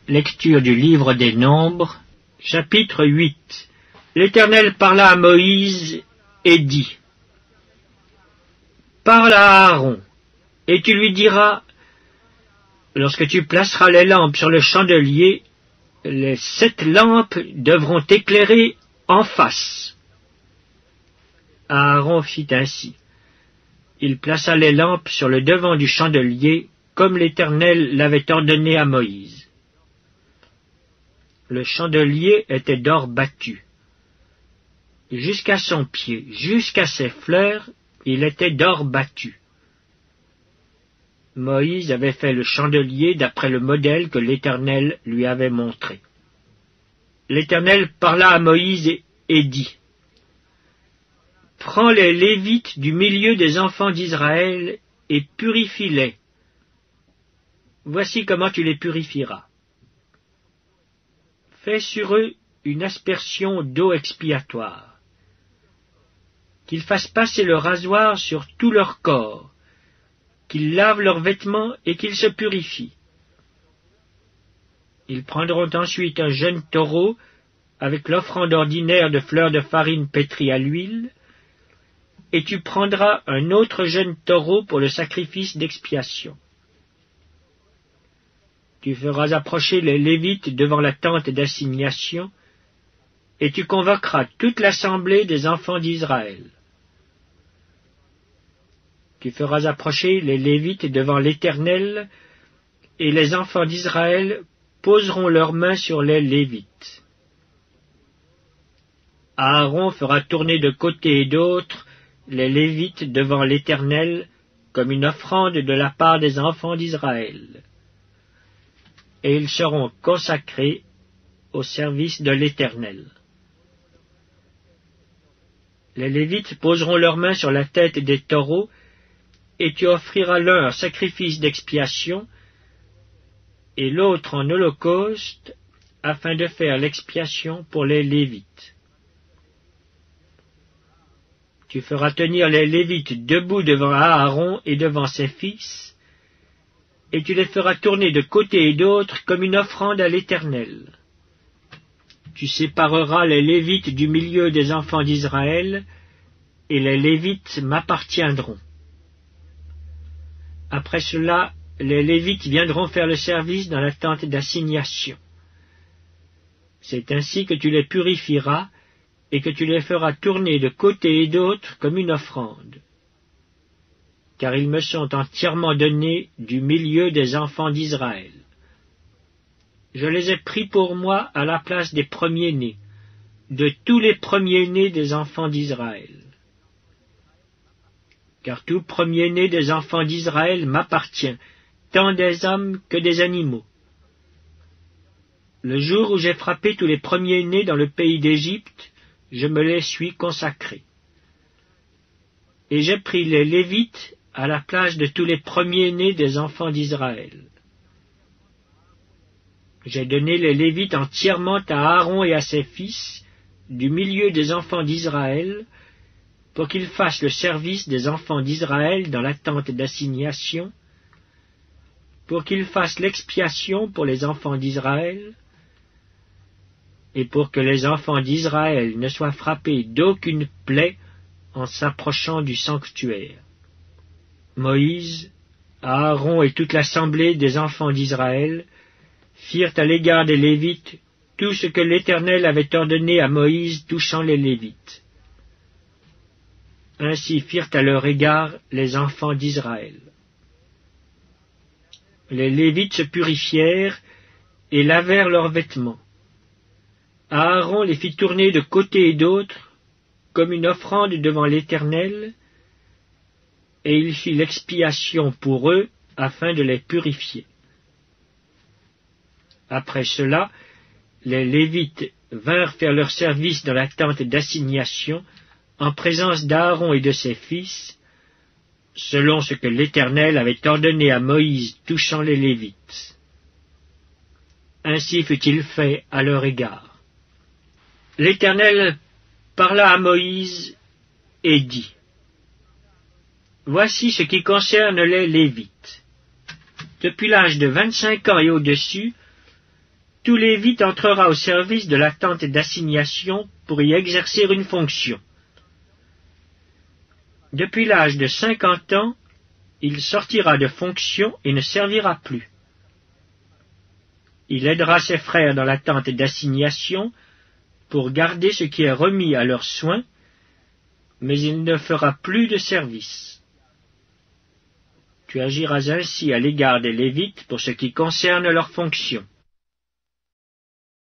Lecture du livre des Nombres, chapitre 8. L'Éternel parla à Moïse et dit: Parle à Aaron, et tu lui diras: lorsque tu placeras les lampes sur le chandelier, les 7 lampes devront éclairer en face. Aaron fit ainsi. Il plaça les lampes sur le devant du chandelier, comme l'Éternel l'avait ordonné à Moïse. Le chandelier était d'or battu. Jusqu'à son pied, jusqu'à ses fleurs, il était d'or battu. Moïse avait fait le chandelier d'après le modèle que l'Éternel lui avait montré. L'Éternel parla à Moïse et dit: Prends les Lévites du milieu des enfants d'Israël et purifie-les. Voici comment tu les purifieras. Fais sur eux une aspersion d'eau expiatoire. Qu'ils fassent passer le rasoir sur tout leur corps, qu'ils lavent leurs vêtements et qu'ils se purifient. Ils prendront ensuite un jeune taureau avec l'offrande ordinaire de fleurs de farine pétrie à l'huile, et tu prendras un autre jeune taureau pour le sacrifice d'expiation. Tu feras approcher les Lévites devant la tente d'assignation, et tu convoqueras toute l'assemblée des enfants d'Israël. Tu feras approcher les Lévites devant l'Éternel, et les enfants d'Israël poseront leurs mains sur les Lévites. Aaron fera tourner de côté et d'autre les Lévites devant l'Éternel comme une offrande de la part des enfants d'Israël. Et ils seront consacrés au service de l'Éternel. Les Lévites poseront leurs mains sur la tête des taureaux, et tu offriras l'un en sacrifice d'expiation, et l'autre en holocauste, afin de faire l'expiation pour les Lévites. Tu feras tenir les Lévites debout devant Aaron et devant ses fils, et tu les feras tourner de côté et d'autre comme une offrande à l'Éternel. Tu sépareras les Lévites du milieu des enfants d'Israël, et les Lévites m'appartiendront. Après cela, les Lévites viendront faire le service dans la tente d'assignation. C'est ainsi que tu les purifieras, et que tu les feras tourner de côté et d'autre comme une offrande. Car ils me sont entièrement donnés du milieu des enfants d'Israël. Je les ai pris pour moi à la place des premiers-nés, de tous les premiers-nés des enfants d'Israël. Car tout premier-né des enfants d'Israël m'appartient, tant des hommes que des animaux. Le jour où j'ai frappé tous les premiers-nés dans le pays d'Égypte, je me les suis consacrés. Et j'ai pris les Lévites à la place de tous les premiers-nés des enfants d'Israël. J'ai donné les Lévites entièrement à Aaron et à ses fils, du milieu des enfants d'Israël, pour qu'ils fassent le service des enfants d'Israël dans la tente d'assignation, pour qu'ils fassent l'expiation pour les enfants d'Israël, et pour que les enfants d'Israël ne soient frappés d'aucune plaie en s'approchant du sanctuaire. Moïse, Aaron et toute l'assemblée des enfants d'Israël firent à l'égard des Lévites tout ce que l'Éternel avait ordonné à Moïse touchant les Lévites. Ainsi firent à leur égard les enfants d'Israël. Les Lévites se purifièrent et lavèrent leurs vêtements. Aaron les fit tourner de côté et d'autre comme une offrande devant l'Éternel, et il fit l'expiation pour eux afin de les purifier. Après cela, les Lévites vinrent faire leur service dans la tente d'assignation en présence d'Aaron et de ses fils, selon ce que l'Éternel avait ordonné à Moïse touchant les Lévites. Ainsi fut-il fait à leur égard. L'Éternel parla à Moïse et dit: Voici ce qui concerne les Lévites. Depuis l'âge de 25 ans et au-dessus, tout Lévite entrera au service de la tente d'assignation pour y exercer une fonction. Depuis l'âge de 50 ans, il sortira de fonction et ne servira plus. Il aidera ses frères dans la tente d'assignation pour garder ce qui est remis à leurs soins, mais il ne fera plus de service. Tu agiras ainsi à l'égard des Lévites pour ce qui concerne leurs fonctions.